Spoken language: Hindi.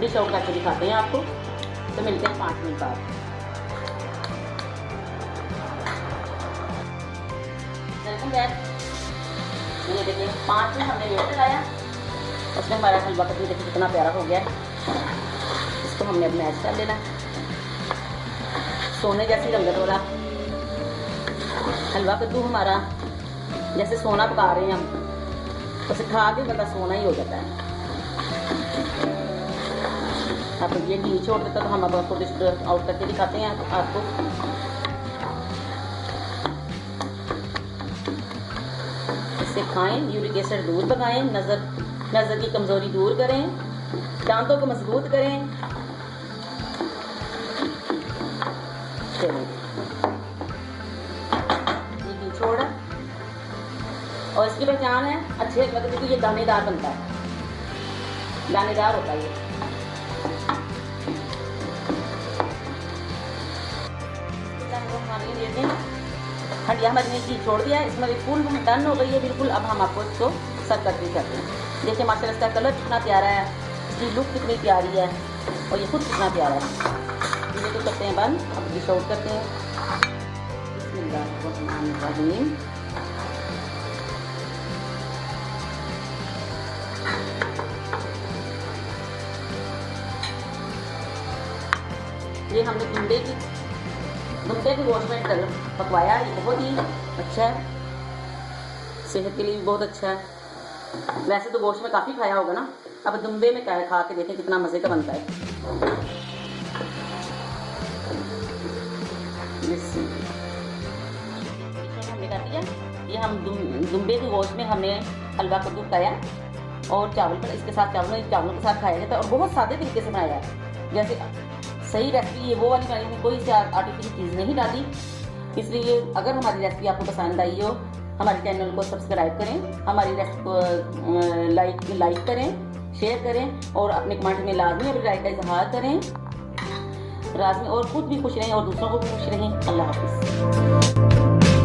डिश आउट करके दिखाते हैं आपको। तो मिलते हैं 5 मिनट बाद। Welcome back. ये देखिए 5 मिनट हमने वेट लगाया, उसमें हमारा हलवा कद्दू देखिए कितना प्यारा हो गया है। इसको हमने अब मैश कर लेना। सोने जैसी रंगत वाला हलवा कद्दू हमारा, जैसे सोना पका रहे हैं हम, उसे खा के बंदा सोना ही हो जाता है। अब ये घी छोड़ देता तो हम अब आपको डिश आउट करके दिखाते हैं आपको। इसे खाएं, यूरिक एसिड दूर भगाएं, नज़र की कमज़ोरी दूर करें, दांतों को मजबूत करें। चलिए ये घी छोड़, और इसकी पहचान है अच्छे मतलब कि ये दानेदार बनता है, दानेदार होता है ये। हंडिया हमारी ने घी छोड़ दिया है, इसमें फुल डन हो गई है बिल्कुल। अब हम आपको इसको सर्व करके करते हैं। देखिए माशाल्लाह इसका कलर कितना प्यारा है, इसकी लुक कितनी प्यारी है, और ये खुद कितना प्यारा है। ये तो करते हैं बंद, अब डिश आउट करते हैं। बिस्मिल्लाहिर्रहमानिर्रहीम। ये हमने दुम्बे के गोश्त में पकवाया, ये बहुत ही अच्छा है, सेहत के लिए भी बहुत अच्छा है। वैसे तो गोश्त में काफ़ी खाया होगा ना, अब दुम्बे में क्या खा के देखें कितना मज़े का बनता है। हमने कर दिया, ये हम दुम्बे के गोश्त में हमने हलवा कद्दू खाया, और चावल पर इसके साथ चावलों के साथ खाया जाता है, और बहुत सादे तरीके से बनाया है। जैसे सही रेसिपी ये वो वाली बनाई है, कोई से आर्टिफिशियल चीज़ नहीं डाली। इसलिए अगर हमारी रेसिपी आपको पसंद आई हो, हमारे चैनल को सब्सक्राइब करें, हमारी रेसिपी को लाइक करें, शेयर करें, और अपने कमेंट में लाजमी अपनी राय का इजहार करें लाजमी, और खुद भी खुश रहें और दूसरों को भी खुश रहें। अल्लाह हाफिज़।